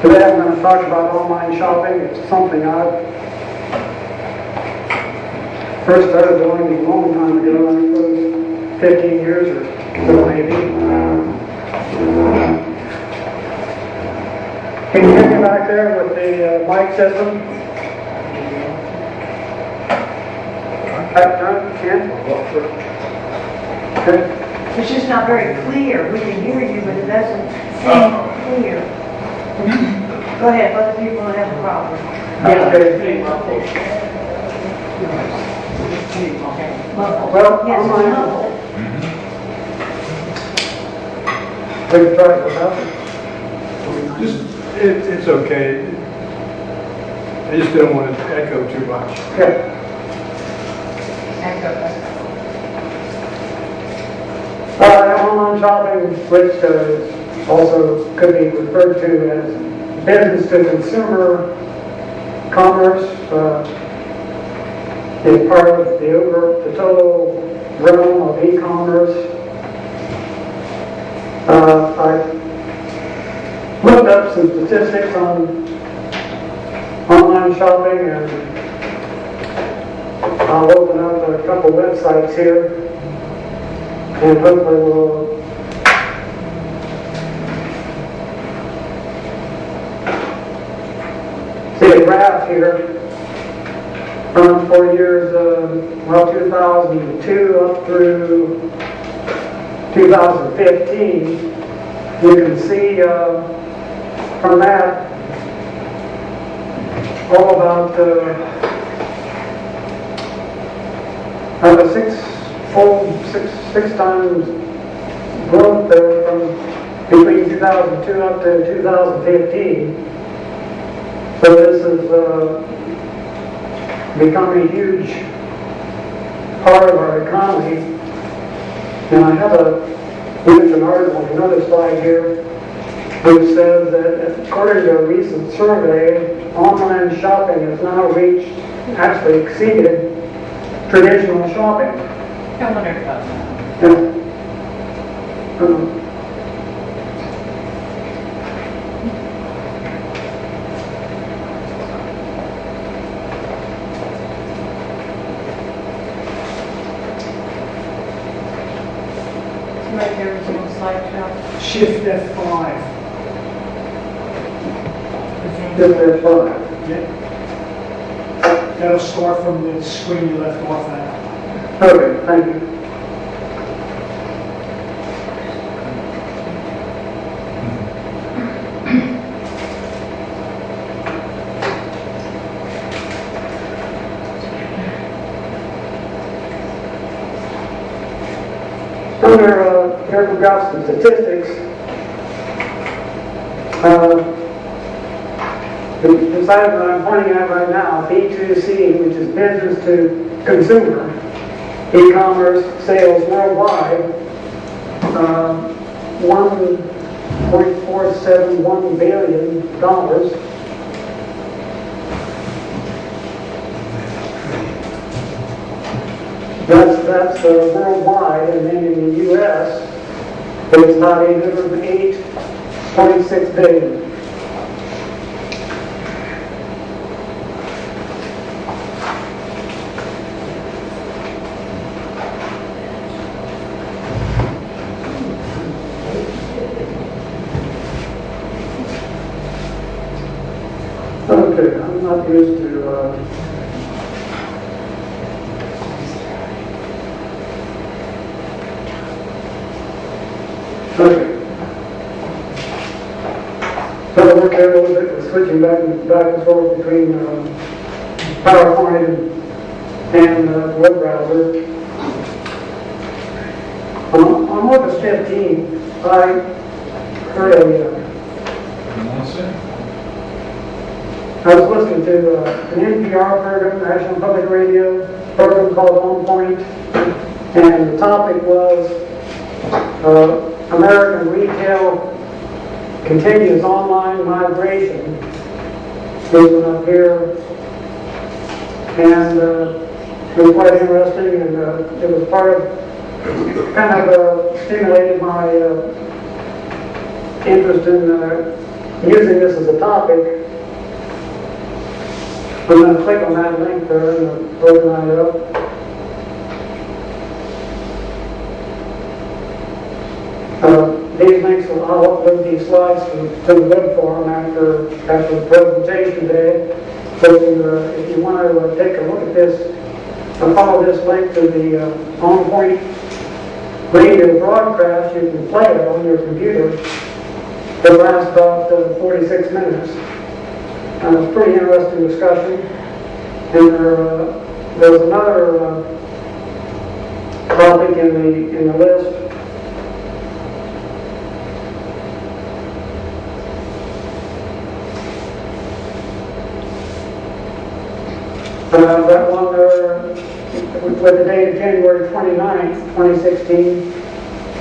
Today I'm going to talk about online shopping. It's something I've first started doing a long time ago, I suppose 15 years or so maybe. Can you hear me back there with the mic system? Can't? Okay. It's just not very clear. We can hear you, but it doesn't seem clear. Go ahead, let the people have a problem. Well, Yes, online. muffled. We can try it without it. It's okay. I just don't want it to echo too much. Yeah. Online shopping, which also could be referred to as business to consumer commerce, is part of the total realm of e-commerce. I looked up some statistics on online shopping, and I'll open up a couple websites here, and hopefully we'll see a graph here from 4 years, 2002 up through 2015. You can see from that all about a six times growth there from between 2002 up to 2015. So this has become a huge part of our economy. And I have an article, another slide here, which says that according to a recent survey, online shopping has now actually exceeded traditional shopping. I wondered about that. Yeah. Right there is one slide track. Shift F5. Just five. Yeah. That'll start from the screen you left off at. Okay, thank you. Here we've got some statistics. The site that I'm pointing at right now, B2C, which is business to consumer, e-commerce sales worldwide, $1.471 billion. That's worldwide, and then in the U.S., it's about $808.6 billion. Okay, I'm not used to okay. So I'll work there a little bit with switching back and forth between PowerPoint and the web browser. On August 15th, I heard I was listening to an NPR program, National Public Radio program called On Point, and the topic was American retail continues online migration. This one up here, and it was quite interesting, and it was part of, kind of stimulated my interest in using this as a topic, I'm going to click on that link there and open that up. These links, I'll upload these slides to the web forum after the presentation day. So if you want to take a look at this, follow this link to the On Point radio broadcast, you can play it on your computer. It lasts about 46 minutes. It's a pretty interesting discussion. And there's another topic in the list. That one there, with the date of January 29th, 2016,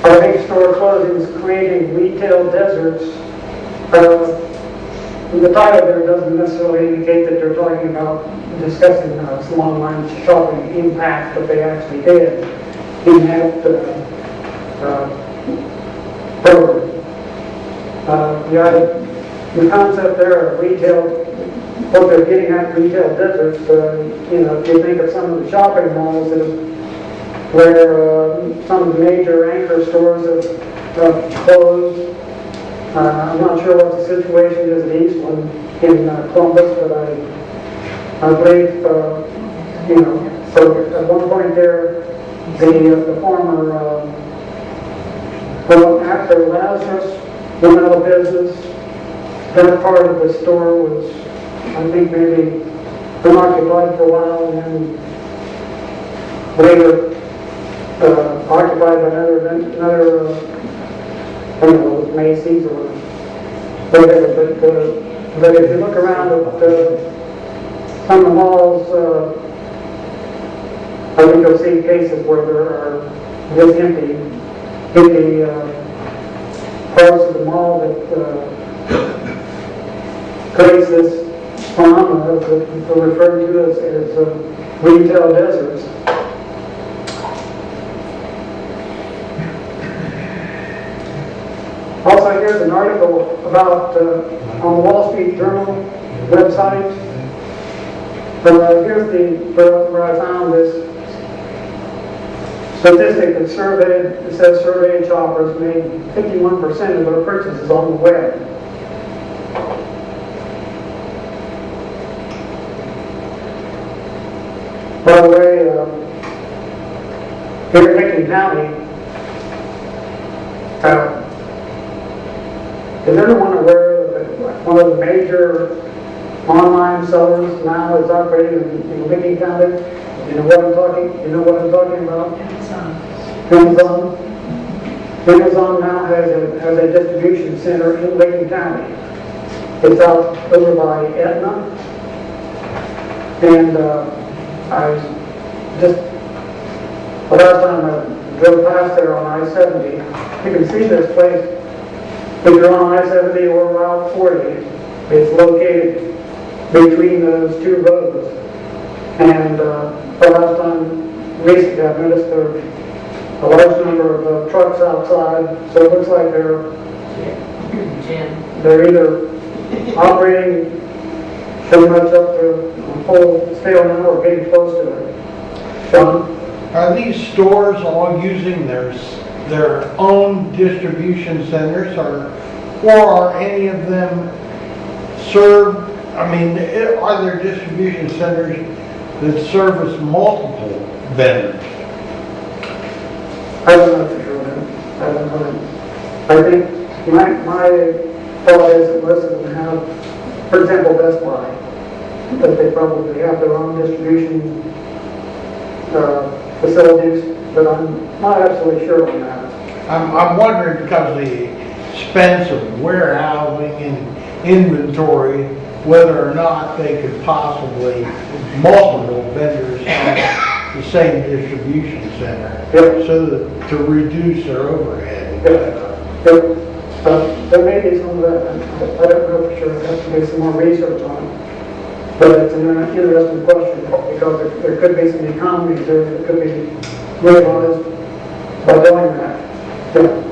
our big store closings creating retail deserts. The title there doesn't necessarily indicate that they're talking about discussing some online shopping impact, but they actually did in that program. The concept there of retail, what they're getting at retail deserts, if you think of some of the shopping malls where some of the major anchor stores have closed. I'm not sure what the situation is at Eastland in Columbus, but I believe, so at one point there, the former, after Lazarus went out of business, that part of the store was, I think, maybe unoccupied for a while, and then later occupied by another I don't know, it was Macy's or whatever, but if you look around at some of the malls, I think you'll see cases where there are just empty parts of the mall that creates this phenomena that are referred to as retail deserts. Also, here's an article about, on the Wall Street Journal website. Here's where I found this statistic that surveyed, it says surveyed shoppers made 51% of their purchases on the web. By the way, here in Lincoln County, is everyone aware that one of the major online sellers now is operating in Lincoln County? You know what I'm talking about? Amazon. Amazon now has a distribution center in Lincoln County. It's out over by Etna. And the last time I drove past there on I-70, you can see this place. If you're on I-70 or Route 40, it's located between those two roads. And the last time, recently, I've noticed there's a large number of trucks outside, so it looks like they're either operating pretty much up to full scale now or getting close to it. Sean? Are these stores all using their own distribution centers, or are any of them served? I mean, are there distribution centers that service multiple vendors? I don't know for sure. I don't know. I think my thought is that most of them have, for example, Best Buy, that they probably have their own distribution facilities, but I'm not absolutely sure on that. I'm wondering, because of the expense of warehousing and inventory, whether or not they could possibly, multiple vendors have the same distribution center, Yep. so that to reduce their overhead. There may be some of that. I don't know for sure. There has to be some more research on it. But it's an interesting question, because there could be some economies there that could be realized by doing that. Yeah.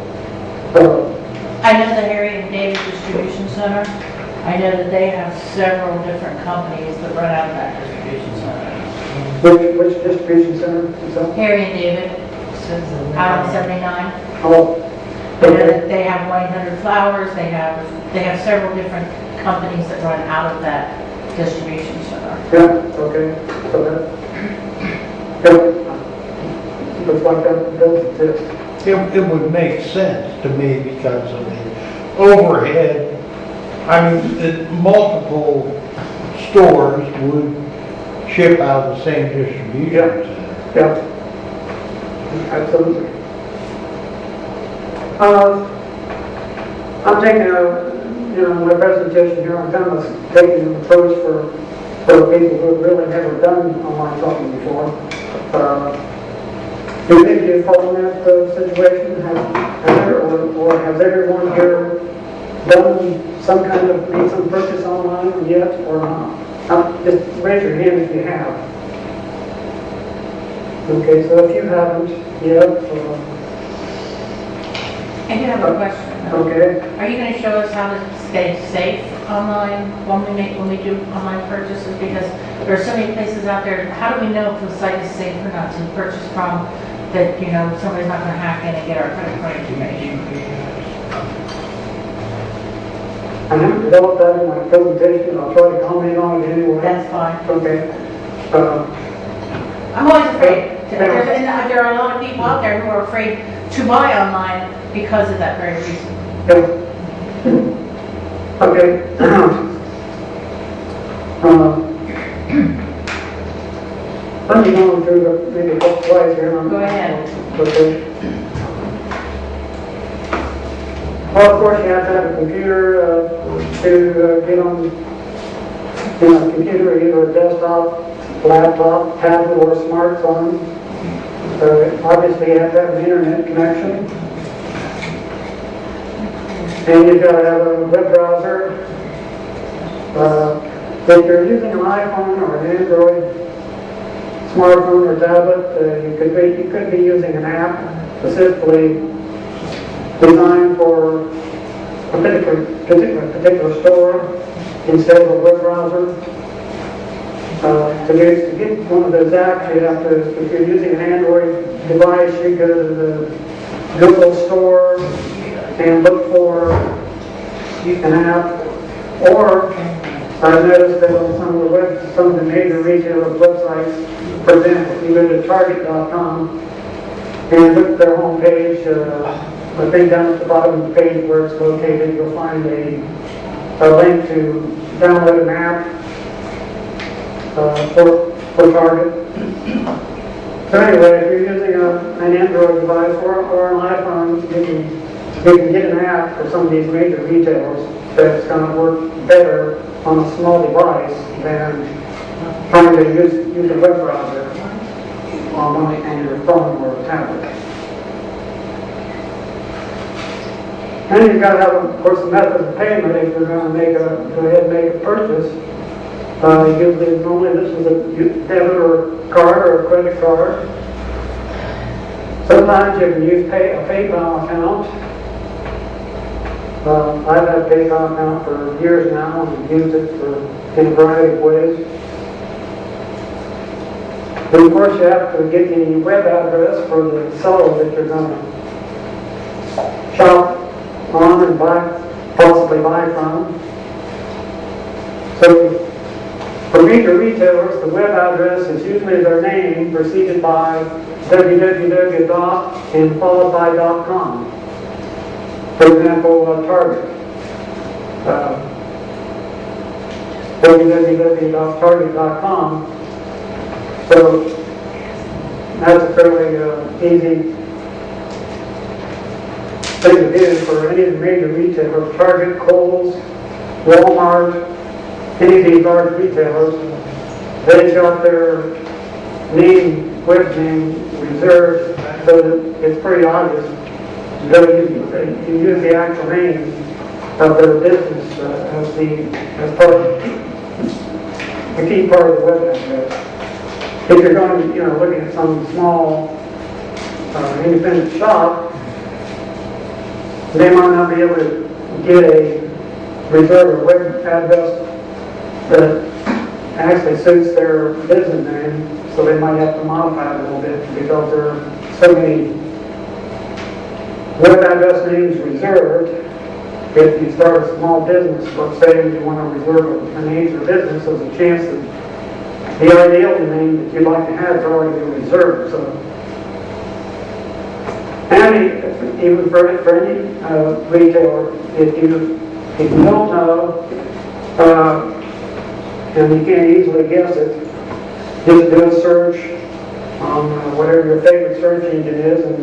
I know that area in David Distribution Center. I know that they have several different companies that run out of that distribution center. Which distribution center is that? Harry and David, out on 79. Oh, I know okay. that they have 100 Flowers, they have several different companies that run out of that distribution center. Yeah, okay, so that, yeah, looks like that does exist. It would make sense to me because of the overhead. I mean, multiple stores would ship out of the same distribution Yeah. center. Yeah, absolutely. I'm taking my presentation here, I'm kind of taking an approach for people who have really never done online shopping before. Do you think you follow that situation? Or has everyone here done some kind of, made some purchase online yet or not? Just raise your hand if you have. Okay, so if you haven't yet, I do have a question. okay. Are you going to show us how to stay safe online when we do online purchases? Because there are so many places out there. How do we know if the site is safe or not to purchase from? That somebody's not going to hack in and get our credit card information. I haven't developed that in my presentation. I'll try to comment on it anyway. That's fine. Okay. I'm always afraid. There are a lot of people out there who are afraid to buy online because of that very reason. Yeah. Okay. Let me go through maybe a couple slides here. Go ahead. Okay. Well, of course, you have to have a computer to get on a computer, either a desktop, laptop, tablet, or smartphone. Obviously, you have to have an internet connection. And you've got to have a web browser. If you're using an iPhone or an Android smartphone or tablet, you could be using an app specifically designed for a particular store instead of a web browser. To get one of those apps, you have to, if you're using an Android device, you go to the Google Store and look for an app. Or I've noticed that on some of the major retailers' websites, for example, you go to Target.com and look at their homepage. I think down at the bottom of the page where it's located, you'll find a link to download an app for Target. So anyway, if you're using an Android device or an iPhone, you can get an app for some of these major retailers that's going to work better on a small device than trying to use a web browser on your phone or tablet. And you've got to have, of course, the method of payment if you're going to go ahead and make a purchase. Usually, normally this is a debit or card or a credit card. Sometimes you can use a PayPal account. I've had a PayPal account for years now and used it in a variety of ways. And of course, you have to get the web address for the seller that you're going to shop on and possibly buy from. So for major retailers, the web address is usually their name preceded by www. and followed by .com. For example, Target. www.target.com. So that's a fairly easy thing to do for any of the major retailers. Target, Kohl's, Walmart, any of these large retailers, they've got their web name reserved so that it's pretty obvious. You use the actual name of their business as part of the key part of the web address. If you're going, looking at some small independent shop, they might not be able to get a reserve a web address that actually suits their business name, so they might have to modify it a little bit because there are so many web address names reserved. If you start a small business, let's say you want to reserve a name for business, there's a chance that the ideal name that you'd like to have is already been reserved. So, and even for any retailer, if you don't know, and you can't easily guess it, just do a search on whatever your favorite search engine is, and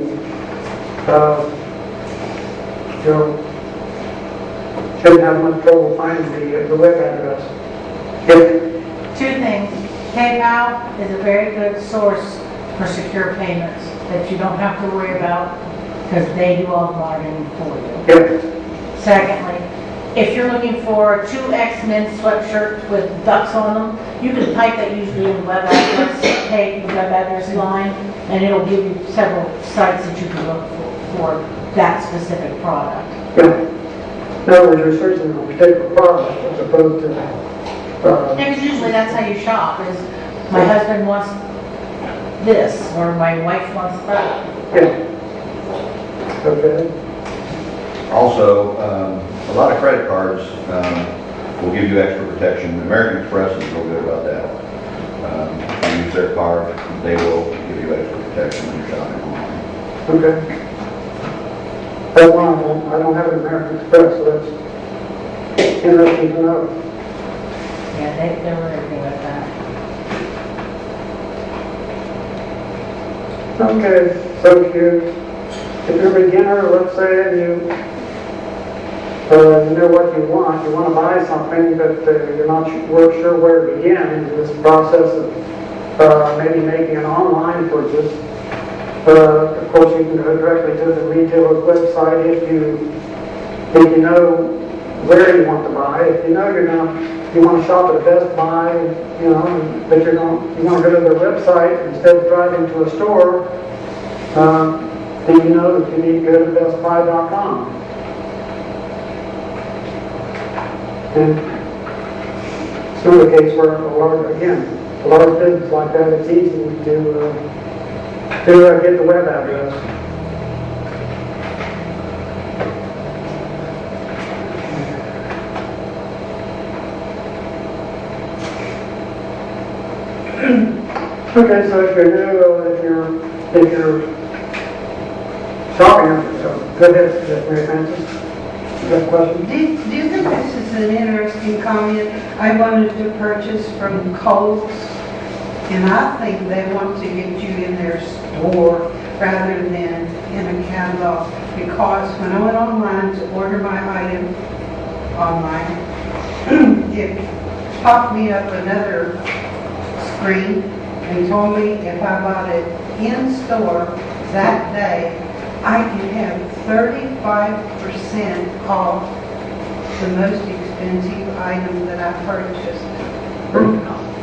you shouldn't have much trouble finding the web address. Yep. Two things. PayPal is a very good source for secure payments that you don't have to worry about because they do all the marketing for you. Yep. Secondly, if you're looking for two X-Men sweatshirts with ducks on them, you can type that usually in the web address, the web address line, and it'll give you several sites that you can look for that specific product. Yep. In other words, you're searching for a particular product as opposed to Because usually that's how you shop, is my husband wants this, or my wife wants that. yeah. Okay. Also, a lot of credit cards will give you extra protection. American Express is real good about that. If you use their card, they will give you extra protection when you're shopping online. Okay. That's one I don't have an American Express, so that's interesting to know. Yeah, they're really good at that. Okay, so if you're a beginner, let's say, and you know what you want to buy something, but you're not sure where to begin in this process of maybe making an online purchase. Of course, you can go directly to the retailer's website if you know where you want to buy. If you know you want to shop at Best Buy, but you want to go to their website instead of driving to a store, then you know that you need to go to bestbuy.com. And it's not a case where a large business like that, it's easy to get the web address. Okay, so if you're new, if you're shopping, go ahead, Mary Frances. You have a question? Do you think this is an interesting comment? I wanted to purchase from Kohl's, and I think they want to get you in their store rather than in a catalog, because when I went online to order my item online, it popped me up another screen and told me if I bought it in store that day, I could have 35% off the most expensive item that I purchased.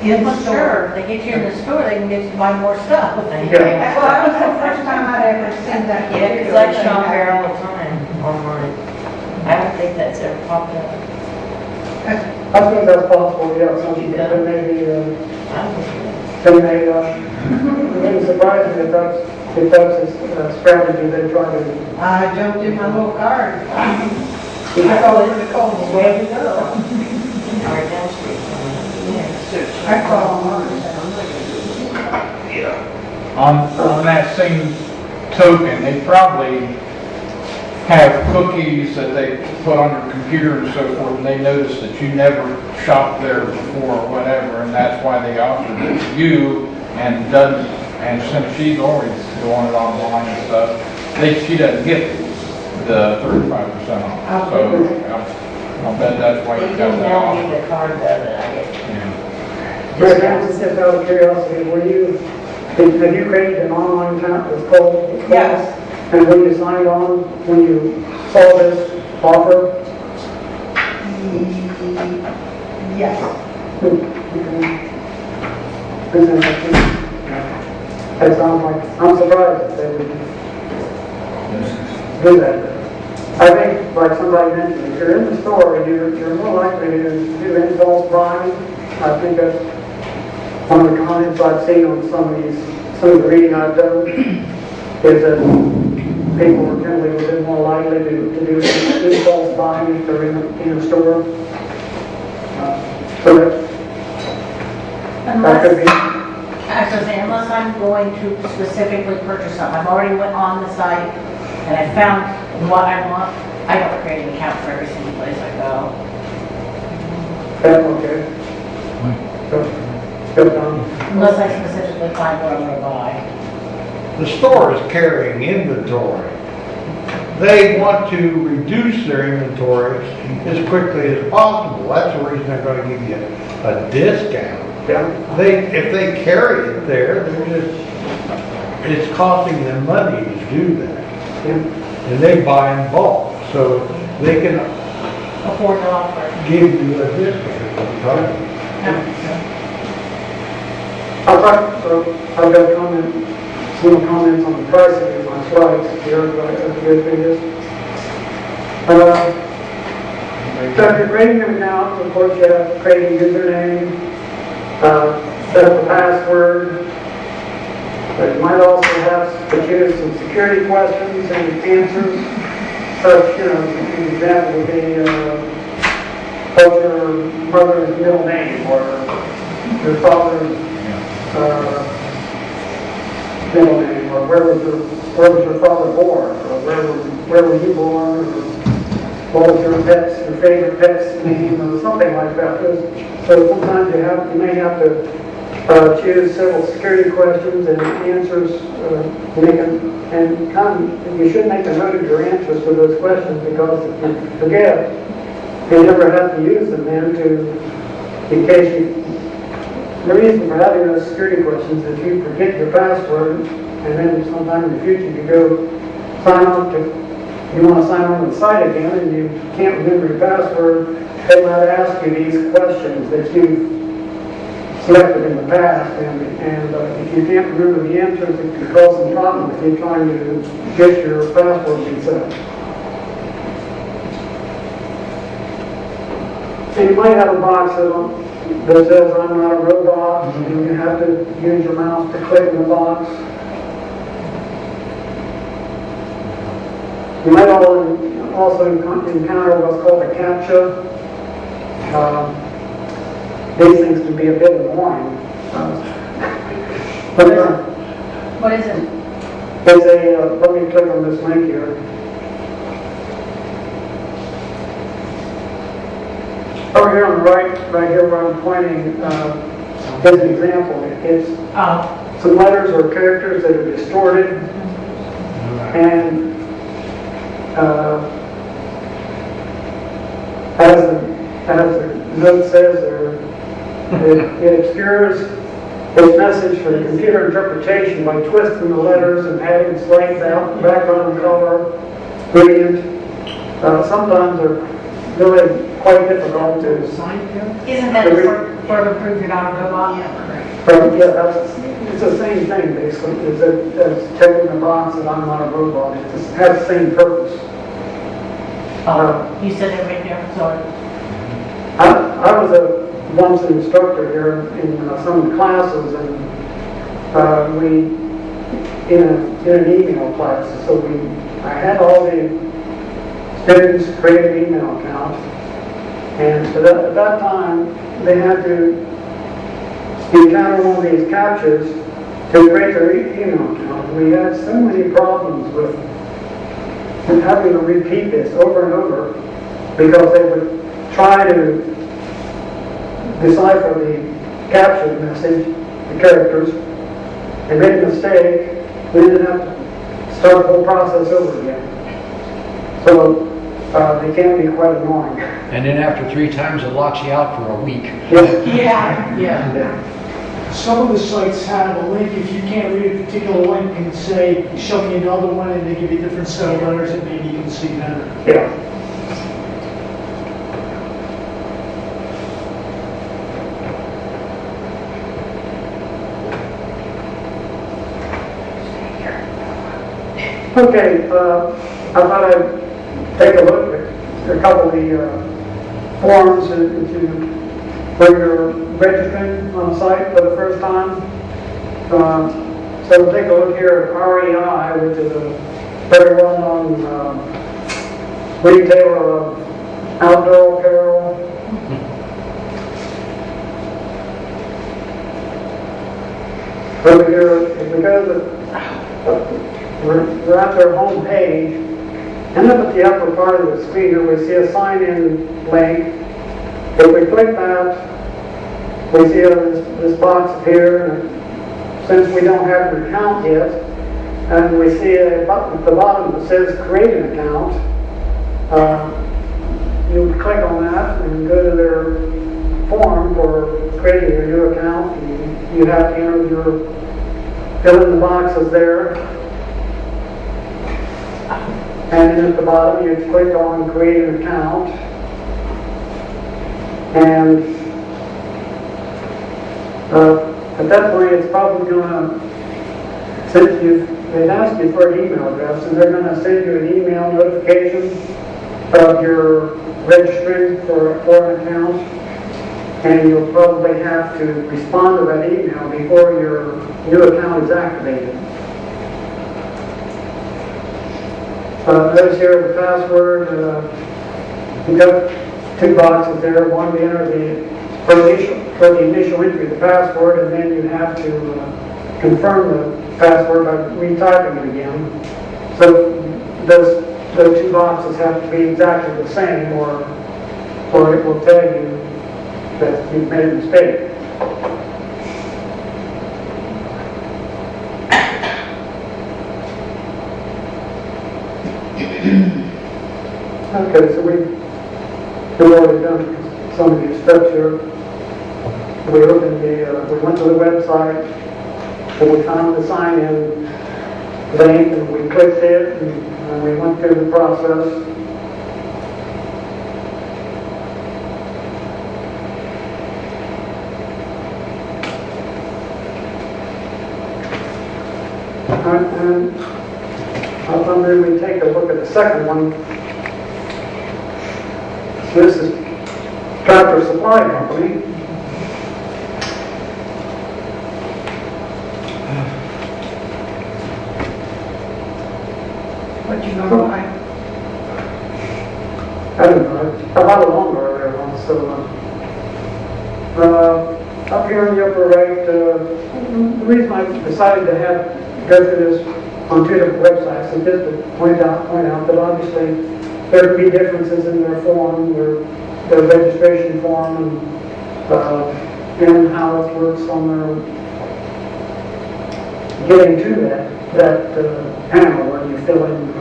In Well, store. sure, they get you in the store, they can get you to buy more stuff. Well, that was the first time I'd ever seen that. Yeah, because I shop there all the time online. I don't think that's ever popped up. I think that's possible, yeah. Some people, Yeah. they may I don't think it wouldn't surprise me if that's a strategy they try to. I jumped in my little car. I called over to Kohl's. Where you go? Our down street. Yeah. I called them. On that same token, they probably have cookies that they put on your computer and so forth, and they notice that you never shopped there before or whatever, and that's why they offered it to you, and doesn't, and since she's always doing it online and stuff, she doesn't get the 35% off. So I'll bet that's why They you got didn't that mail offer. me the card of it, I guess. Yeah. Mary Frances, just out of curiosity, have you created an online account with Kohl's? Yes. And when you signed on, when you saw this offer? Yes. That sounds like, I'm surprised that they would do that. I think, like somebody mentioned, if you're in the store, you're more likely to do impulse buying. I think that's one of the comments I've seen on some of the reading I've done, is that people are generally a bit more likely to do impulse buying if they're in a store. So that could be. I was gonna say, unless I'm going to specifically purchase something, I've already went on the site and I found what I want, I don't create an account for every single place I go. Okay. Good, Tom. Unless I specifically find what I'm gonna buy. The store is carrying inventory. They want to reduce their inventory as quickly as possible. That's the reason they're going to give you a discount. Yeah. If they carry it there, it's costing them money to do that. Yeah. And they buy in bulk, so they can Afford to offer. give you a discount. I've got some comments on the pricing in my slides here, but I have to go through this. So if you're creating an account, of course you have to create a username, set up a password, but you might also have to choose some security questions and answers. Such, an example would be, what's your mother's middle name, or your father's middle name, or where was your father born, or where were you born, or what was your favorite pet's name, or something like that. So sometimes you may have to choose several security questions and answers, you should make a note of your answers to those questions, because if you forget, you never have to use them then in case you. The reason for having those security questions is if you forget your password, and then sometime in the future you go sign on you want to sign on to the site again, and you can't remember your password, they might ask you these questions that you've selected in the past, and if you can't remember the answers, it can cause some problems if you're trying to get your password reset. And you might have a box that says I'm not a robot, and you have to use your mouse to click in the box. You might also encounter what's called a CAPTCHA. These things can be a bit annoying. What is it? Let me click on this link here. Over here on the right here where I'm pointing, is an example. It's some letters or characters that are distorted, and as the note says, it obscures its message for computer interpretation by twisting the letters and adding slight background color, gradient. Sometimes they're really quite difficult to. Isn't that for the proof you're not a robot? Yeah, it's the same thing basically, as checking the box that I'm not a robot. It just has the same purpose. You said it right there, sorry. I was once an instructor here in some of the classes, and we in an email class. So I had all the students create an email account, and so at that time they had to encounter one of these captures to create their email account. We had so many problems with having to repeat this over and over, because they would try to decipher the captured message, the characters, and made a mistake. We didn't have to start the whole process over again. So they can be quite annoying. And then after 3 times, it locks you out for a week. Yeah. Some of the sites have a link. If you can't read a particular link, and say, show me another one, and they give you a different set of letters that maybe you can see better. Yeah. Okay, I thought I'd take a look at a couple of the forms where you're registering on the site for the first time. So we'll take a look here at REI, which is a very well-known retailer of outdoor apparel. Over here, if we go to, we're at their home page, and up at the upper part of the screen here, we see a sign-in link. If we click that, we see this box appear, and since we don't have an account yet, and we see a button at the bottom that says create an account, you click on that and go to their form for creating your new account. You have to enter fill in the boxes there. And then at the bottom, you click on create an account. And at that point, it's probably going to, since they've asked you for an email address, and they're going to send you an email notification of your registering for an account. And you'll probably have to respond to that email before your new account is activated. Notice here the password, you've got two boxes there. One to enter for the initial entry of the password, and then you have to confirm the password by retyping it again. So those two boxes have to be exactly the same, or it will tell you that you've made a mistake. Okay, so we've already done some of these steps here. We went to the website, and we found the sign-in link, and we clicked it, and we went through the process. And I thought maybe we'd take a look at the second one. This is Tractor Supply Company. What you gonna buy? I don't know. I bought a lawnmower there once, so up here in the upper right, the reason I decided to go through this on two different websites is just to point out that obviously there could be differences in their form, their registration form, and how it works on their getting to that panel where you fill in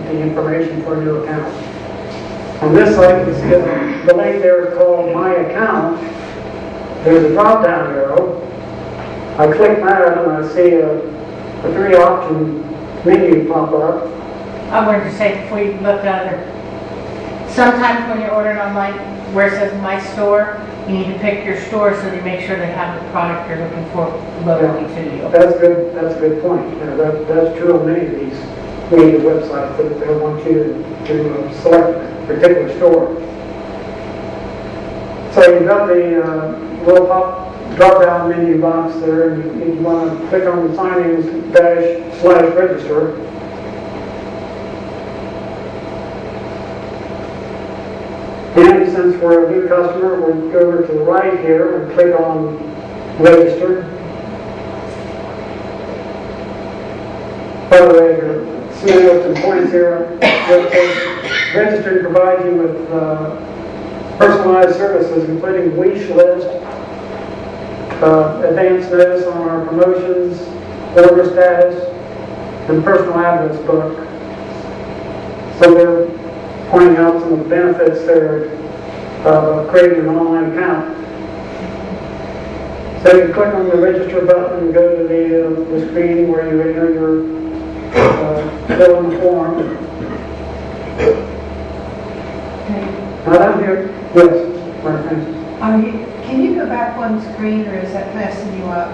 the information for a new account. On this site, you see the link there is called My Account. There's a drop-down arrow. I click that and I see a three-option menu pop up. I wanted to say before you look at it, sometimes when you're ordering online, where it says My Store, you need to pick your store so they make sure they have the product you're looking for locally to you. That's a good point. That's true on many of these media websites, that they want you to select a particular store. So you've got the little drop-down menu box there, and you want to click on the sign-in/register. And since we're a new customer, we'll go over to the right here and click on register. By the way, see some points here. Register provides you with personalized services, including wish list, advance notice on our promotions, order status, and personal address book. So they're pointing out some of the benefits there of creating an online account. So you click on the register button and go to the screen where you enter your fill in the form. Now down here, yes, Mark. Can you go back one screen, or is that messing you up?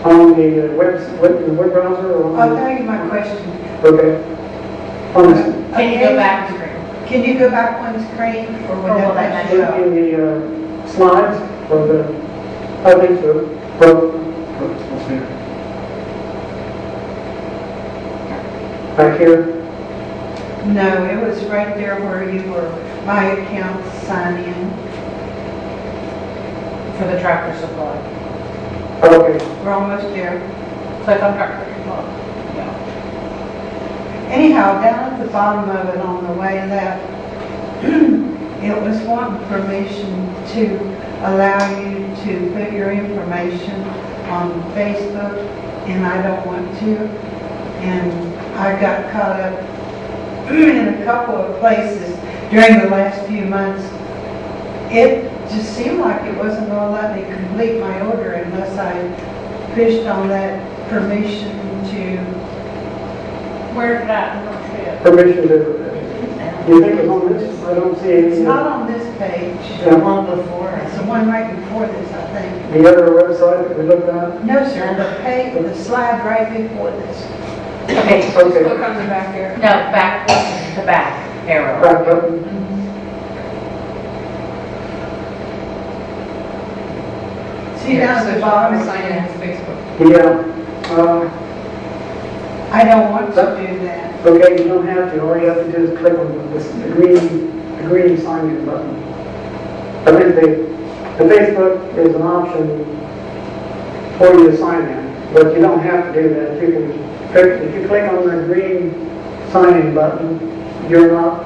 On the web browser? Or I'll tell you my question. Okay. On this, Can you go back to screen? Can you go back one screen, or Or would will that that mess you up? In the slides, or the, I think so. Well, let's see. Back here, No, it was right there where you were, my account sign in. For the tractor supply. okay, We're almost there. Click on tractor supply. Yeah. Anyhow, down at the bottom of it on the way left, it was wanting permission to allow you to put your information on Facebook, and I don't want to. And I got caught up in a couple of places during the last few months. It just seemed like it wasn't going to let me complete my order unless I pushed on that permission to. Where's that? I don't see it. permission to, do you think it's on this? I don't see It's any. not on this page. The one before. It's the one right before this, I think. The other website that we looked at? No, sir, the page, the slide right before this. Okay, Okay. look on the back here. No, back, the back arrow. Back button. See down at the bottom? Yeah, I don't want to do that. okay, you don't have to, all you have to do is click on the green sign in button. I think the Facebook is an option for you to sign in, but you don't have to do that. You can, if you click on the green sign in button, you're not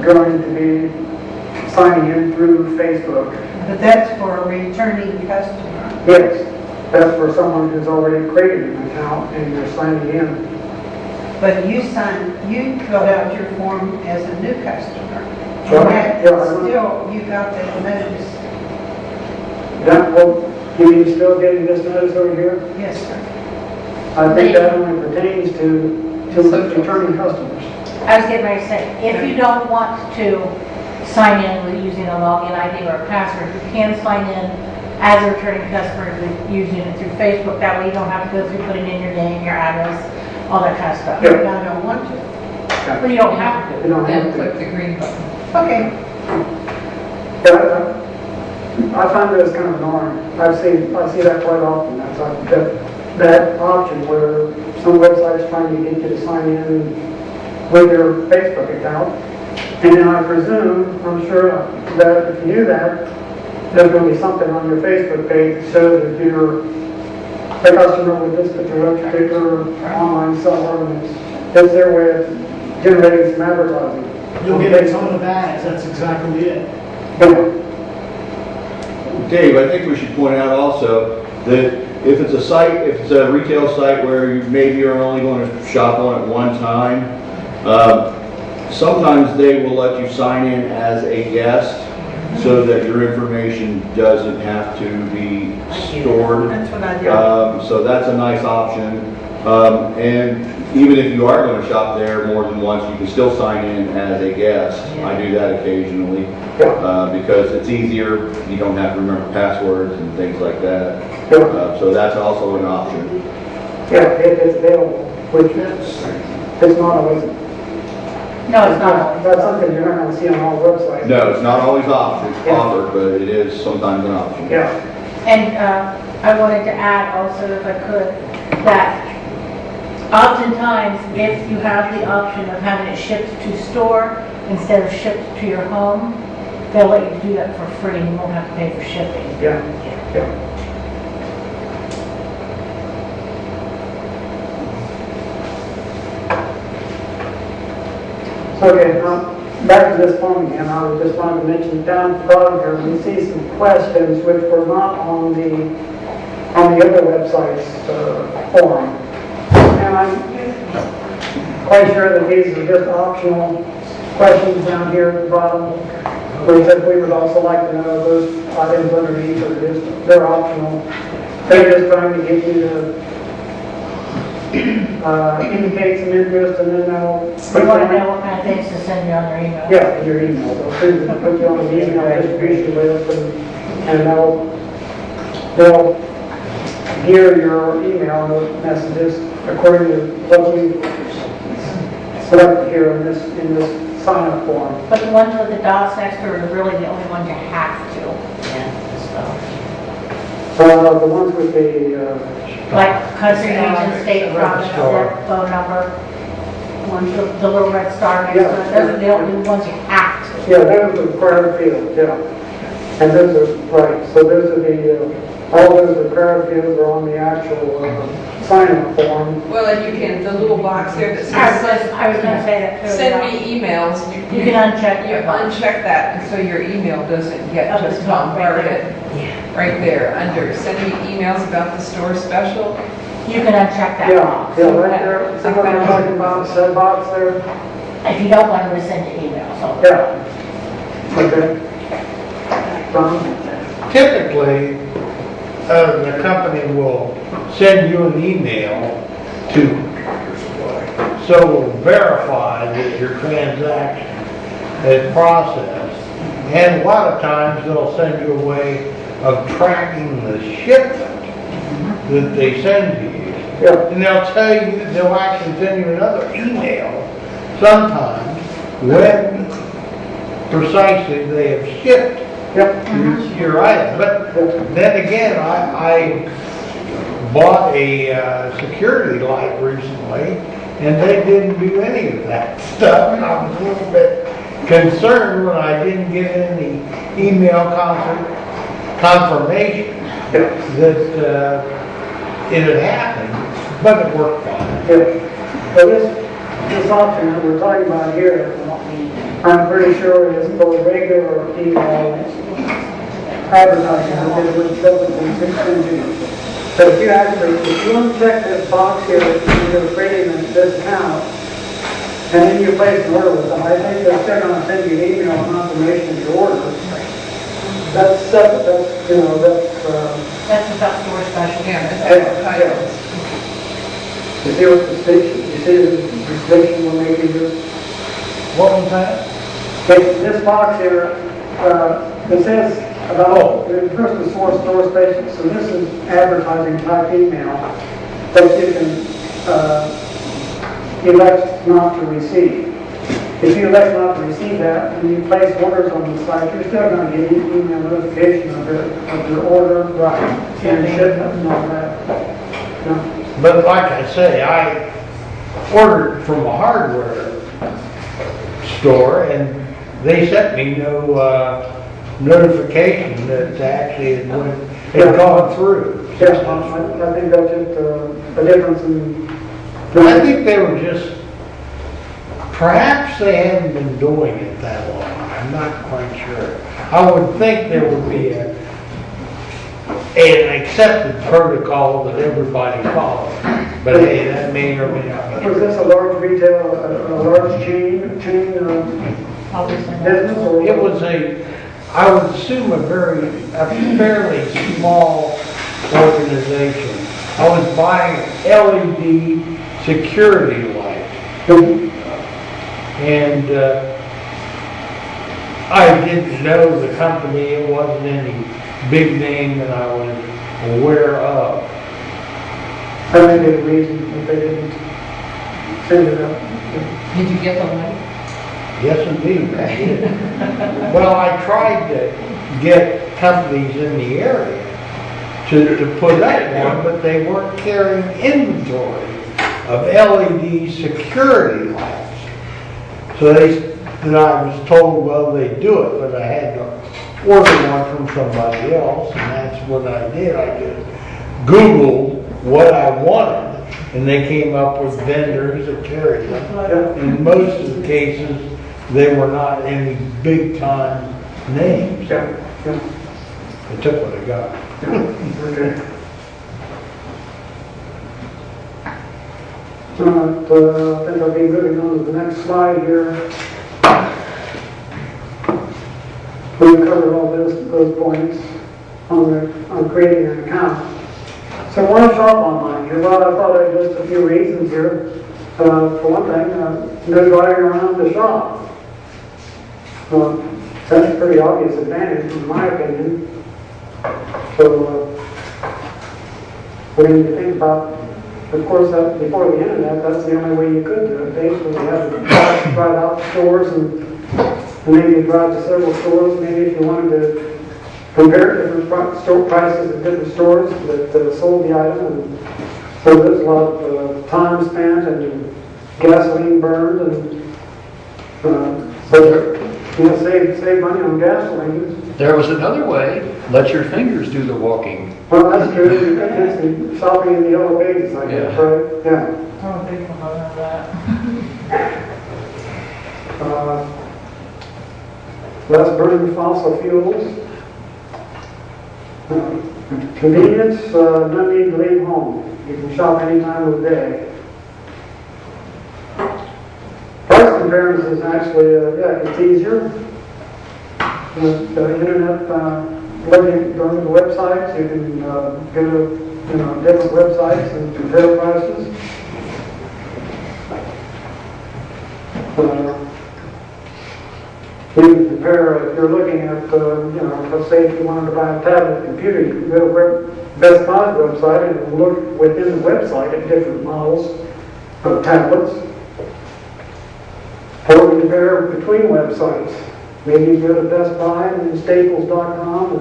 going to be signing in through Facebook. But that's for a returning customer. Yes, that's for someone who's already created an account and you're signing in. But you filled out your form as a new customer. Sure. And that Yeah. still, you got that notice. That, well, you mean still getting this notice over here? Yes, sir. I think that only pertains to returning customers. I was getting ready to say, if you don't want to sign in with using a login ID or a password, you can sign in as a returning customer with using it through Facebook. That way you don't have to go through putting in your name, your address, all that kind of stuff. Yeah. But I don't want to. Well, you don't have to. You don't have to. the green button. Okay. Yeah, I find that it's kind of annoying. I see that quite often. That's like that option where some website's trying to get you to sign in with your Facebook account. And then I presume, I'm sure that if you do that, there's going to be something on your Facebook page that shows that you're a customer with this particular online seller, and it's their way of generating some advertising. You'll get a ton of ads, that's exactly it. Yeah. Dave, I think we should point out also that if it's a site, if it's a retail site where you maybe are only going to shop on it one time, sometimes they will let you sign in as a guest so that your information doesn't have to be stored. That's what I do. So that's a nice option. And even if you are going to shop there more than once, you can still sign in as a guest. I do that occasionally because it's easier. You don't have to remember passwords and things like that. So that's also an option. Yeah, if it's available, which it's not always. No, it's not. That's something you're not going to see on all websites. No, it's not always offered, but it is sometimes an option. Yeah. And I wanted to add also, if I could, that oftentimes if you have the option of having it shipped to store instead of shipped to your home, they'll let you do that for free and you won't have to pay for shipping. Yeah. Yeah. Okay, back to this form again. I was just wanted to mention down at the bottom here, we see some questions which were not on the other website's form. And I'm quite sure that these are just optional questions down here at the bottom. We said we would also like to know those items underneath are just, they're optional. They're just trying to get you to indicate some interest, and then they'll We want to know what kind of things to send you on their email. yeah, in your email. They'll put you on the email distribution list, and they'll gear your email messages according to what you selected here in this sign-up form. But the ones with the dots next to it are really the only ones you have to. The ones with the, Like country agent, state promise, their phone number, ones with the little red star next to it, those are the only ones you have to. yeah, those are required fields, yeah. And those are, right, so those are all those required fields are on the actual sign-up form. Well, and you can, the little box here that I was says, gonna say that too. send me emails. You can uncheck You that box. uncheck that, and so your email doesn't get Up at just the top, right bombarded. Right there, under send me emails about the store special. You can uncheck that Yeah, box. yeah, right there, see what I'm talking about, that box there? If you don't want to send you emails, so. Yeah. Okay. Typically, the company will send you an email to so verify that your transaction is processed. And a lot of times they'll send you a way of tracking the shipment that they send to you. Yeah. And they'll tell you, they'll actually send you another email sometimes when precisely they have shipped your item. But then again, I bought a security light recently, and they didn't do any of that stuff. And I was a little bit concerned when I didn't get any email confirmation that it had happened, but it worked fine. Yeah. So this option that we're talking about here, I'm pretty sure is for regular email advertising, that it would typically send you. So if you uncheck this box here, you're creating this account, and then you place an order with them, I think they're still going to send you an email confirmation of your order. That's separate, that's, That's about store special. Yeah, it's advertised. you see what the distinction, you see the distinction we're making here? What was that? Okay, this box here, it says about, first the source store special, so this is advertising type email that you can elect not to receive. If you elect not to receive that and you place orders on the site, you're still going to get an email notification of your order, and shipment and all that. Yeah. But like I say, I ordered from a hardware store, and they sent me no notification that actually it had gone through. Yeah, I think that's just a difference in. I think they were just, perhaps they hadn't been doing it that long. I'm not quite sure. I would think there would be an accepted protocol that everybody follows. But hey, that may or may not be. Was this a large retail, a large chain business? Or It was I would assume a fairly small organization. I was buying LED security lights. And I didn't know the company. It wasn't any big name that I was aware of. I think there's a reason that they didn't send it up. Did you get the light? Yes, indeed, I did. Well, I tried to get companies in the area to put up one, but they weren't carrying inventory of LED security lights. So then I was told, well, they do it, but I had to order one from somebody else, and that's what I did. I just Googled what I wanted, and they came up with vendors that carried them. In most of the cases, they were not any big-time names. I took what I got. Okay. I think I'll be moving on to the next slide here. We've covered all those points on creating an account. So why shop online here? Well, I thought I'd list a few reasons here. For one thing, no driving around to shop. That's a pretty obvious advantage in my opinion. So, what do you think about of course, before the internet, that's the only way you could do it. Basically, you had to drive out to stores and maybe you drive to several stores. Maybe if you wanted to compare different store prices at different stores that sold the item. And so there's a lot of time spent and gasoline burned and save money on gasoline. There was another way, let your fingers do the walking. Well, that's true. You could do some shopping in the yellow pages, I guess, Yeah. right? Yeah. Oh, people don't know that. Less burning fossil fuels. Convenience, no need to leave home. You can shop any time of the day. Price comparison is actually, it's easier. The internet, going to the websites, you can go to different websites and compare prices. You can compare, if you're looking at, let's say if you wanted to buy a tablet computer, you can go to Best Buy's website and look within the website at different models of tablets. Or compare between websites. Maybe you go to Best Buy and Staples.com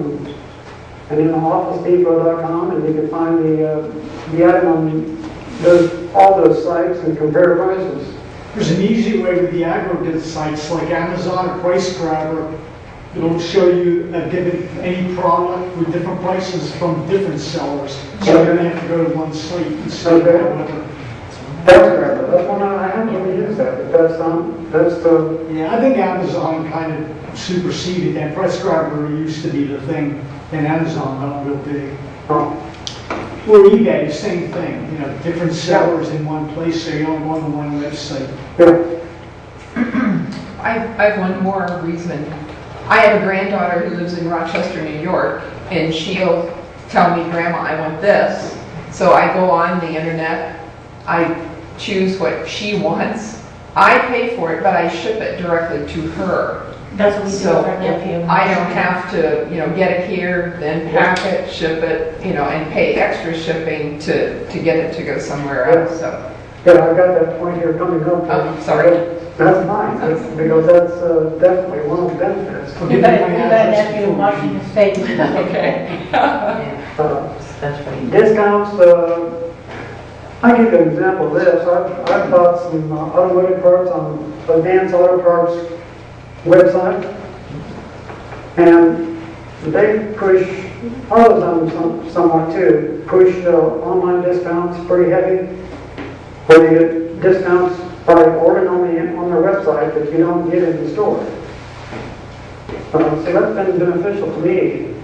and in OfficeDepot.com, and you can find the item on all those sites and compare prices. There's an easy way with the aggregate sites like Amazon or Price Grabber. It'll show you any product with different prices from different sellers. So you don't have to go to one site and see whatever. That's one I haven't really used that, but that's Yeah, I think Amazon kind of superseded that. Price Grabber used to be the thing, and Amazon got real big. Or eBay, same thing, different sellers in one place, so you don't go on one website. I have one more reason. I have a granddaughter who lives in Rochester, New York, and she'll tell me, Grandma, I want this. So I go on the internet, I choose what she wants. I pay for it, but I ship it directly to her. That's what we do So with our nephew. I don't have to, get it here, then pack it, ship it, and pay extra shipping to get it to go somewhere else, so. Yeah, I've got that point here coming up. Oh, sorry. That's fine, because that's definitely one of the benefits. We've got a nephew in Washington State. Okay. That's funny. Discounts, I give you an example of this. I've bought some automotive parts on Advanced Auto Parts website, and they push, all of them somewhat too, push online discounts pretty heavy, where you get discounts by ordering on their website that you don't get in the store. So that's been beneficial to me.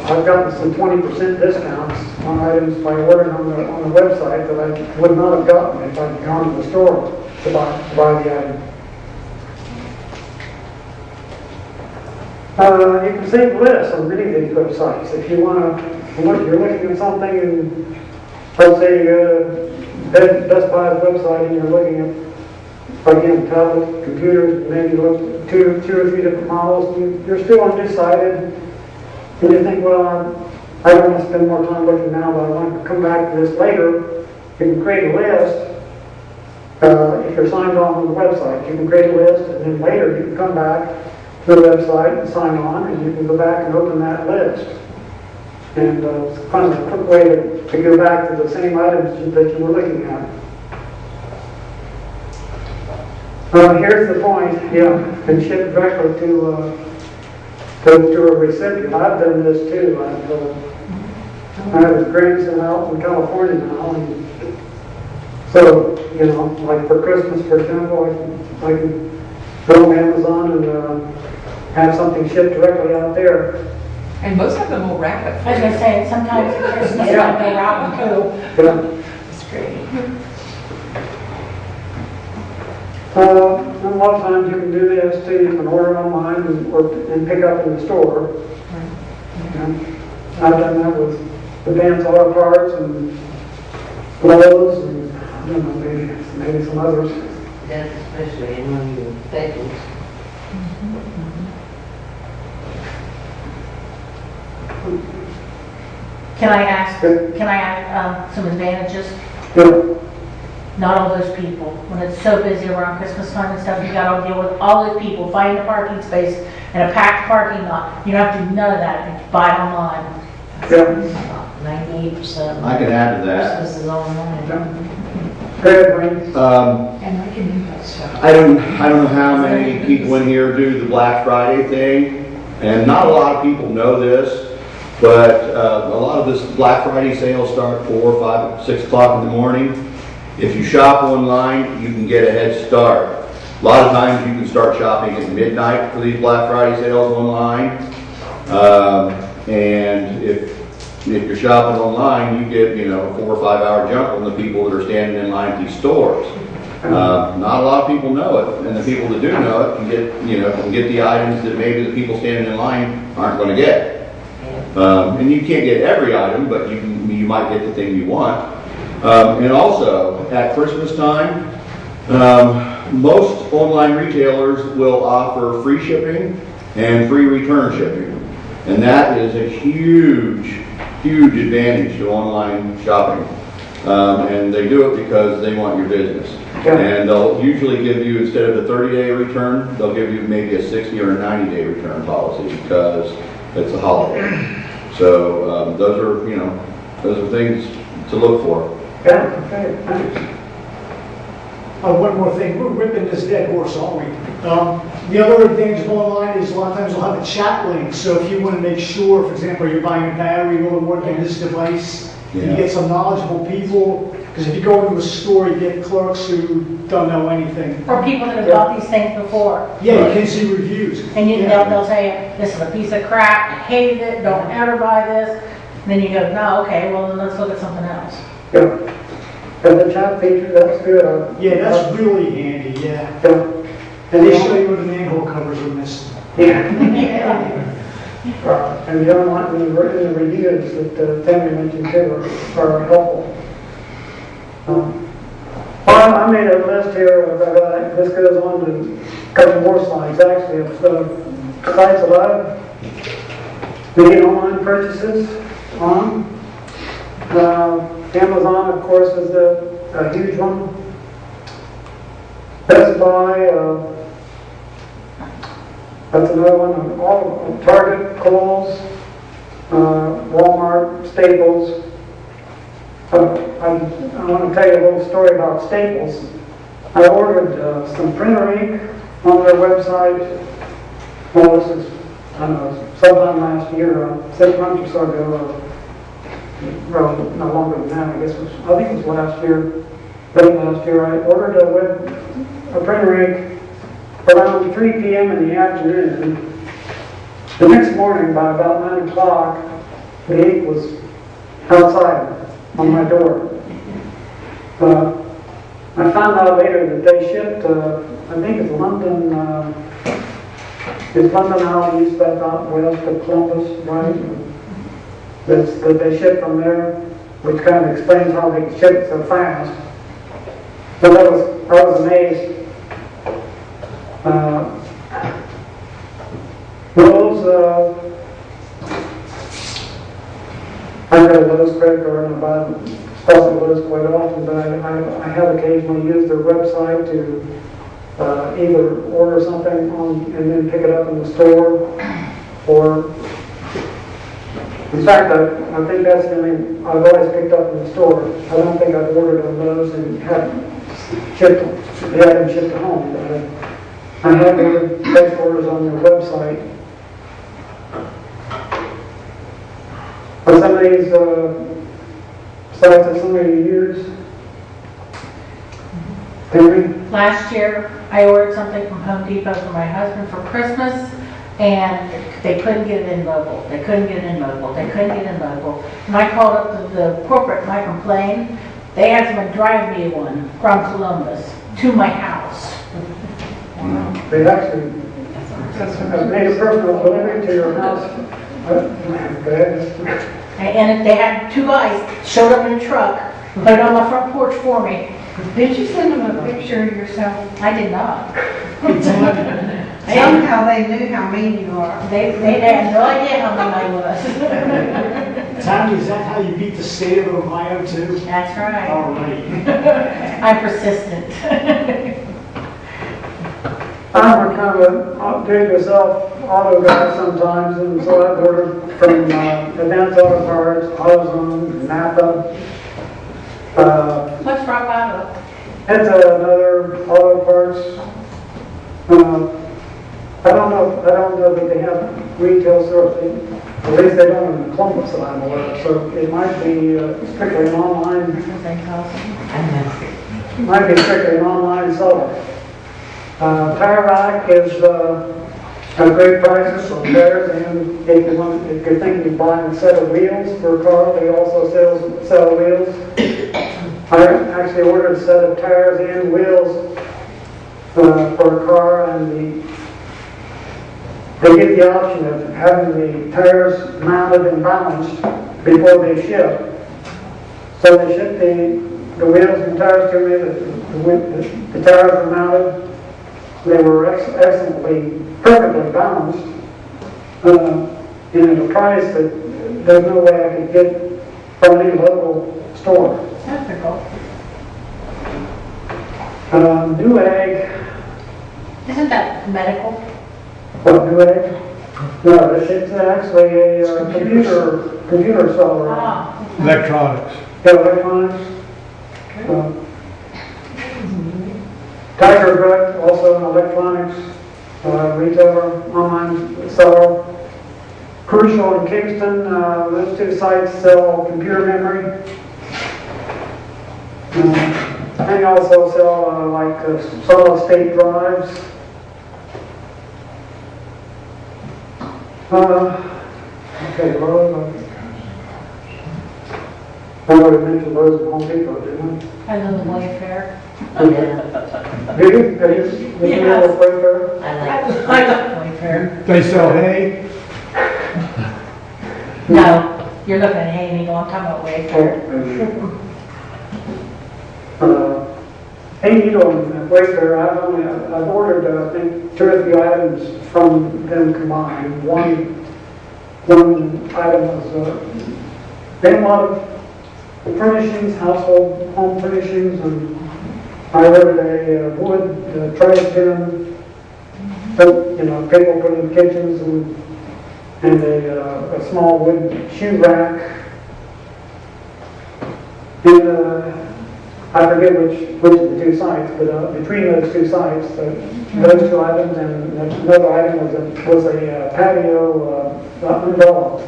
I've gotten some 20% discounts on items by ordering on the website that I would not have gotten if I'd gone to the store to buy the item. You can save lists on many of these websites. If you want to you're looking at something and let's say Best Buy's website and you're looking at, again, tablets, computers, maybe look at two or three different models, and you're still undecided, and you think, well, I don't want to spend more time looking now, but I want to come back to this later. You can create a list. If you're signed on the website, you can create a list, and then later you can come back to the website and sign on, and you can go back and open that list. And it's kind of a quick way to go back to the same items that you were looking at. Here's the point, can ship directly to a recipient. I've done this too. I have a grandson out in California now, and so, like for Christmas, for example, I can go on Amazon and have something shipped directly out there. And most of them will wrap it. I was gonna say, sometimes for Christmas, Yeah. they wrap them too. It's great. A lot of times you can do this too. You can order online and pick up in the store. I've done that with Advanced Auto Parts and Lowe's and I don't know, maybe some others. That's especially in one of your staples. Can I add some advantages? Yeah. Not all those people. When it's so busy around Christmas time and stuff, you gotta deal with all those people, finding a parking space and a packed parking lot. You don't have to do none of that if you buy it online. Yeah. 98% I can add to that. Christmas is online. Go ahead, Wayne. And I can do that stuff. I don't know how many people in here do the Black Friday thing, and not a lot of people know this, but a lot of this Black Friday sales start 4, 5, 6 o'clock in the morning. If you shop online, you can get a head start. A lot of times you can start shopping at midnight for these Black Friday sales online, and if you're shopping online, you get, a 4 or 5 hour jump on the people that are standing in line at these stores. Not a lot of people know it, and the people that do know it can get the items that maybe the people standing in line aren't going to get. And you can't get every item, but you might get the thing you want. And also, at Christmas time, most online retailers will offer free shipping and free return shipping. And that is a huge advantage to online shopping. And they do it because they want your business. Yeah. And they'll usually give you, instead of a 30-day return, they'll give you maybe a 60 or a 90-day return policy because it's a holiday. So those are things to look for. Yeah, okay, thanks. One more thing, we're ripping this dead horse, aren't we? The other advantage of online is a lot of times we'll have a chat link. So if you want to make sure, for example, you're buying a battery, you want to work on this device, you get some knowledgeable people. Because if you go into a store, you get clerks who don't know anything. Or people that have bought these things before. Yeah, you can see reviews. And they'll tell you, this is a piece of crap, I hated it, don't ever buy this. And then you go, no, okay, well then let's look at something else. Yeah. And the chat feature, that's good. Yeah, that's really handy, yeah. Yeah. And they show you where the manhole covers are missing. Yeah. And the online, the reviews that Tammy mentioned too are helpful. Well, I made a list here of, this goes on to a couple more slides actually, of sites that I've made online purchases on. Amazon, of course, is a huge one. Best Buy, that's another one. All Target, Kohl's, Walmart, Staples. I want to tell you a little story about Staples. I ordered some printer ink on their website. Well, this is, I don't know, sometime last year, 6 months or so ago. Well, no longer than that, I think it was last year, late last year. I ordered a printer ink around 3 p.m. in the afternoon. The next morning, by about 9 o'clock, the ink was outside on my door. I found out later that they shipped, I think it's London Howell used that out west of Columbus, right? That they ship from there, which kind of explains how they ship so fast. But I was amazed. I've got a Lowe's credit card and I buy stuff at Lowe's quite often, but I have occasionally used their website to either order something and then pick it up in the store, or in fact, I think that's the only I've always picked up in the store. I don't think I've ordered on those and had them shipped to home. But I have ordered text orders on their website. Are some of these sites that somebody use? Henry? Last year, I ordered something from Home Depot for my husband for Christmas, and they couldn't get it in mobile. They couldn't get it in mobile. They couldn't get it in mobile. And I called up the corporate and I complained. They had someone drive me one from Columbus to my house. They actually made a personal delivery to your house. And they had 2 guys showed up in a truck, put it on my front porch for me. Did you send them a picture of yourself? I did not. Somehow they knew how mean you are. They had no idea how mean I was. Tammy, is that how you beat the state of Ohio too? That's right. All right. I'm persistent. I'm a kind of a do-it-yourself auto guy sometimes, and so I've ordered from Advanced Auto Parts, AutoZone, Napa. What's Rock Auto? It's another auto parts. I don't know that they have retail stores. At least they don't in Columbus that I'm aware of. So it might be strictly an online. Might be strictly an online seller. Tire Rack is a great prices on tires, and if you're thinking of buying a set of wheels for a car, they also sell wheels. I actually ordered a set of tires and wheels for a car, and they give the option of having the tires mounted and balanced before they ship. So they ship the wheels and tires to me. The tires are mounted. They were perfectly balanced, and at a price that there's no way I could get from any local store. That's pretty cool. Newegg. Isn't that medical? What, Newegg? No, it's actually a computer seller. Ah. Electronics. Yeah, electronics. Tiger Direct, also an electronics retailer, online seller. Crucial in Kingston, those two sites sell computer memory. And they also sell solid state drives. Okay, well, I already mentioned those at Home Depot, didn't I? I know the Wayfair. Do you? Did you know the Wayfair? I like Wayfair. They sell hay? No, you're looking at hay, and you go, I'm talking about Wayfair. Hey, you know, Wayfair, I've ordered, I think, 2 or 3 items from them combined. One item was, they have a lot of furnishings, household home furnishings, and I ordered a wood trash bin, people put in kitchens, and a small wood shoe rack. And I forget which of the 2 sites, but between those 2 sites, those 2 items, and another item was a patio umbrella.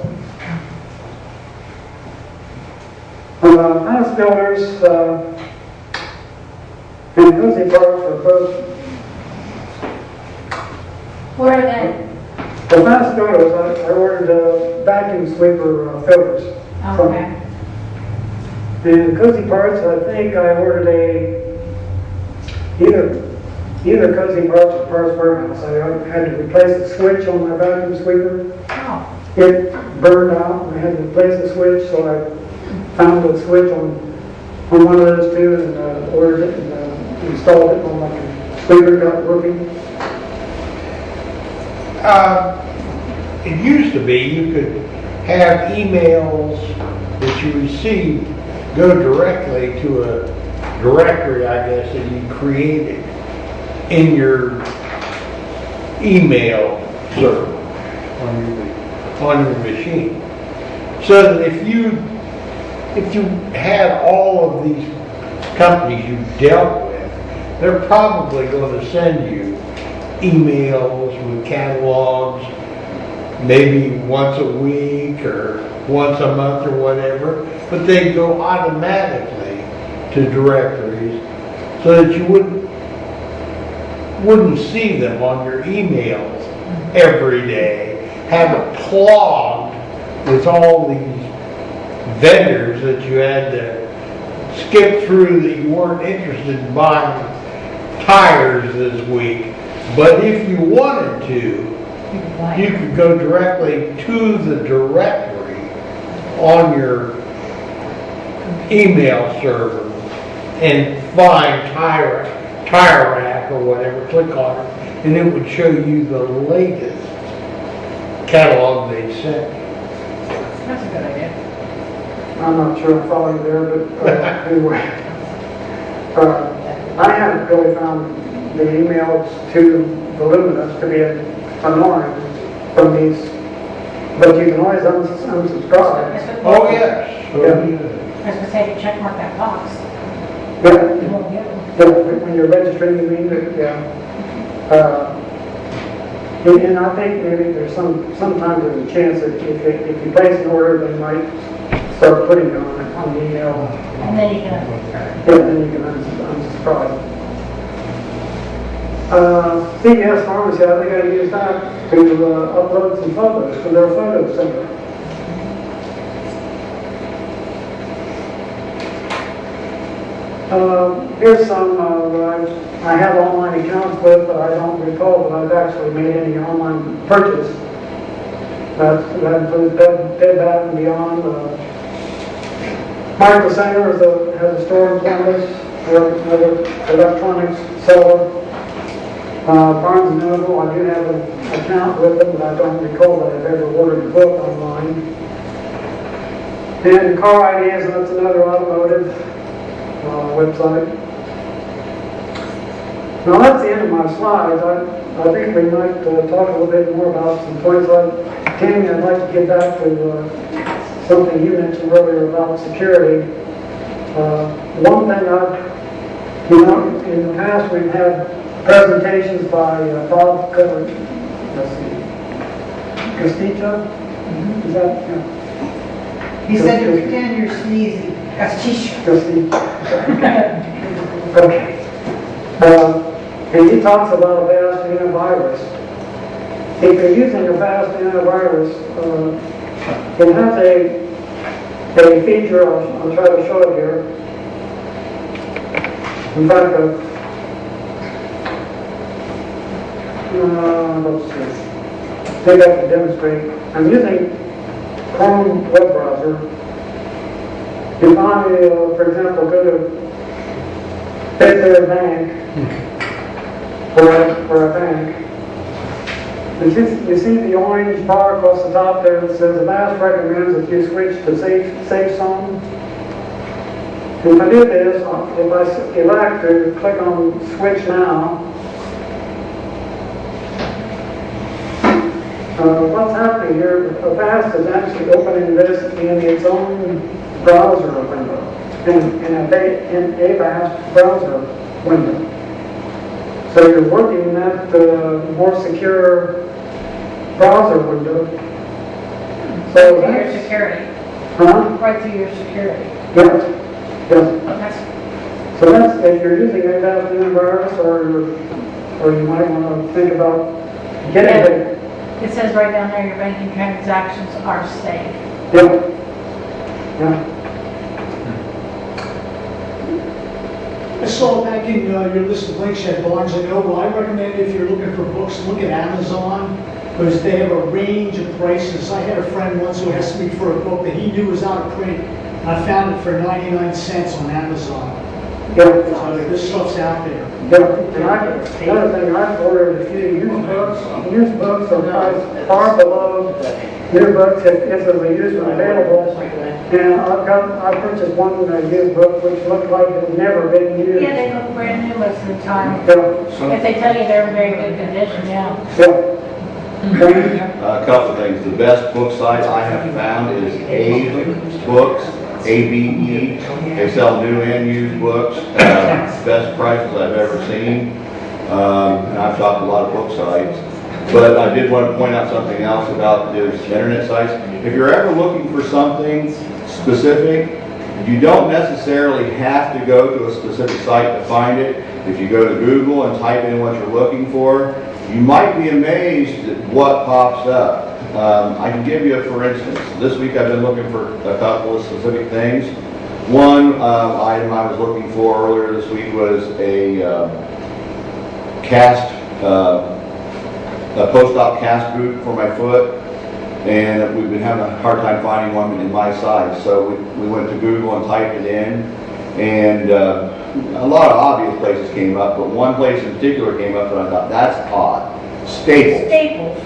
House builders and cozy parks are both. Where are they? The fast builders, I ordered vacuum sweeper filters. Okay. And Cozy Parts, I think I ordered either Cozy Parts or Parts Warehouse. I had to replace the switch on my vacuum sweeper. Oh. It burned out, and I had to replace the switch, so I found the switch on one of those 2 and ordered it and installed it on my sweeper, got it working. It used to be you could have emails that you received go directly to a directory, I guess, that you created in your email server on your machine. So that if you had all of these companies you dealt with, they're probably going to send you emails with catalogs, maybe once a week or once a month or whatever, but they go automatically to directories so that you wouldn't see them on your emails every day, have it clogged with all these vendors that you had to skip through that you weren't interested in buying tires this week. But if you wanted to, you could go directly to the directory on your email server and find Tire Rack or whatever, click on it, and it would show you the latest catalog they sent. That's a good idea. I'm not sure I follow you there, but anyway. I haven't really found the emails to Voluminous to be annoying from these, but you can always unsubscribe. Oh, yes. Yeah. I was gonna say, if you check mark that box, Yeah, you won't get them. yeah, when you're registering, you mean, yeah. And I think maybe there's sometimes there's a chance that if you place an order, they might start putting it on the email. And then you can, Yeah, then you can unsubscribe. CVS Pharmacy, I think I use that to upload some photos from their photo center. Here's some I have online accounts with, but I don't recall that I've actually made any online purchase. That includes Bed Bath & Beyond. Micro Center has a store in Columbus. They're another electronics seller. Barnes & Noble, I do have an account with them, but I don't recall that I've ever ordered a book online. And Car Ideas, that's another automotive website. Now that's the end of my slides. I think we might talk a little bit more about some points. Tammy, I'd like to get back to something you mentioned earlier about security. One thing in the past we've had presentations by Bob Castillo. Is that? Yeah. He said to pretend you're sneezing. Castillo. Okay. And he talks about a fast antivirus. If you're using a fast antivirus, it has a feature, I'll try to show it here. In fact, let's see. Maybe I can demonstrate. I'm using Chrome web browser. If I, for example, go to Fifth Third Bank, for a bank, you see the orange bar across the top there that says Avast recommends that you switch to safe zone. If I do this, if I elect to click on switch now, what's happening here, Avast is actually opening this in its own browser window, in an Avast browser window. So you're working that more secure browser window. So right through your security. Huh? Right through your security. Yes. Yes. Okay. So that's if you're using Avast antivirus, or you might want to think about getting it. It says right down there, your banking transactions are safe. Yep. Yeah. I saw back in your list of links at Barnes & Noble, I recommend if you're looking for books, look at Amazon, because they have a range of prices. I had a friend once who asked me for a book that he knew was out of print, and I found it for 99 cents on Amazon. Yep. So this stuff's out there. Yep. And another thing, I've ordered a few used books. Used books are priced far below new books if there's a used one available. And I purchased one used book which looked like it had never been used. Yeah, they look brand new most of the time. Yeah. If they tell you they're in very good condition, yeah. Yeah. A couple of things. The best book site I have found is Abe Books, ABE. They sell new and used books, best prices I've ever seen. And I've shopped a lot of book sites. But I did want to point out something else about those internet sites. If you're ever looking for something specific, you don't necessarily have to go to a specific site to find it. If you go to Google and type in what you're looking for, you might be amazed at what pops up. I can give you, for instance, this week I've been looking for a couple of specific things. One item I was looking for earlier this week was a post-op cast boot for my foot, and we've been having a hard time finding one in my size. So we went to Google and typed it in, And a lot of obvious places came up, but one place in particular came up that I thought, that's odd. Staples. Staples.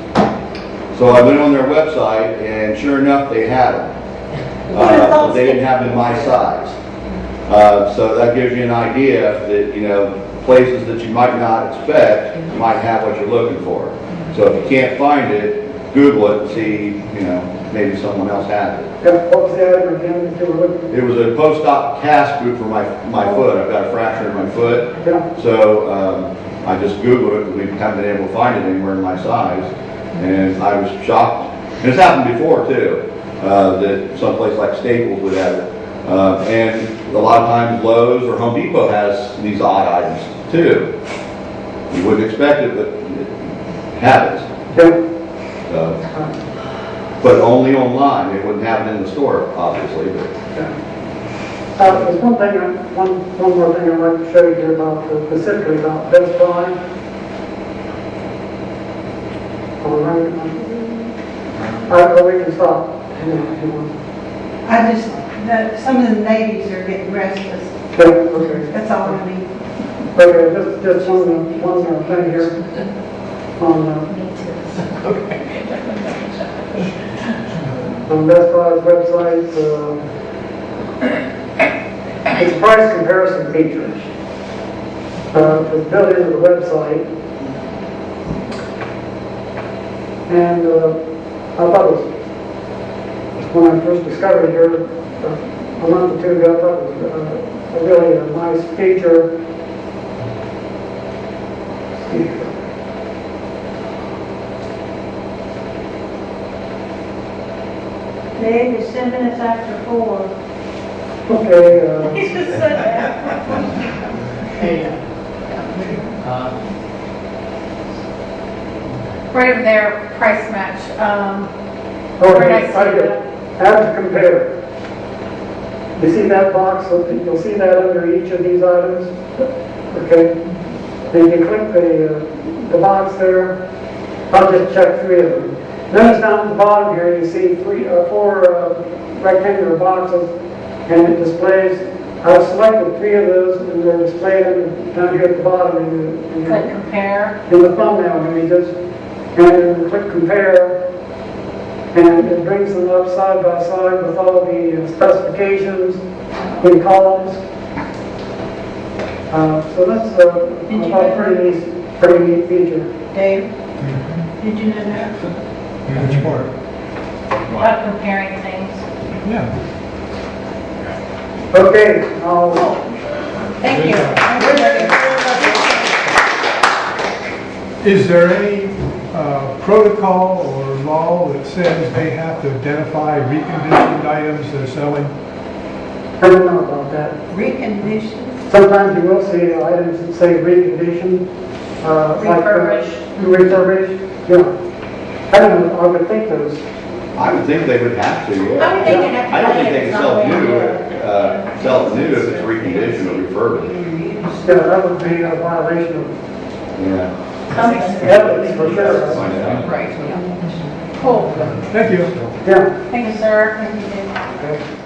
So I went on their website, and sure enough, they had them. But they didn't have them my size. So that gives you an idea that, you know, places that you might not expect might have what you're looking for. So if you can't find it, Google it and see, you know, maybe someone else has it. Yeah, what was the item again that you were looking It was a post-op cast boot for my foot. I've got a fracture in my foot. for? Yeah. So I just Googled it, because we haven't been able to find it anywhere in my size. And I was shocked. And it's happened before too, that someplace like Staples would have it. And a lot of times Lowe's or Home Depot has these odd items too. You wouldn't expect it, but it happens. Okay. But only online. They wouldn't have it in the store, obviously. But There's one more thing I'd like to show you here about, specifically about Best Buy. All right. We can stop. I just, some of the ladies are getting restless. Okay. That's all I need. Okay, just one more thing here. On Best Buy's website, it's a price comparison feature. It's built into the website. And I thought it was, when I first discovered it here a month or two ago, I thought it was really a nice feature. Dave, it's 10 minutes after 4. Okay, He just said that. Right over there, price match. okay, Where did I see I get add to compare. You see that box? You'll see that under each of these items. Okay. Then you click the box there. I'll just check 3 of them. Notice down at the bottom here, you see 4 rectangular boxes, and it displays. I've selected 3 of those, and they're displayed down here at the bottom Click compare. in the thumbnail images. And then click compare, and it brings them up side by side with all the specifications in columns. So that's a pretty neat feature. Dave, did you know that? Which part? About comparing things. Yeah. Okay, Thank you. Is there any protocol or law that says they have to identify reconditioned items they're selling? I don't know about that. Reconditioned? Sometimes you will see items that say reconditioned. Refurbished. Refurbished, yeah. I don't know, I would think those. I would think they would have to, yeah. I would think you'd have to I don't tell think you they it's can not sell new if it's reconditioned or refurbished. Yeah, that would be a violation of Yeah. ethics for sure. Find out. Right, yeah. Cool. Thank you. Yeah. Thank you, sir. Thank you, Dave. Okay.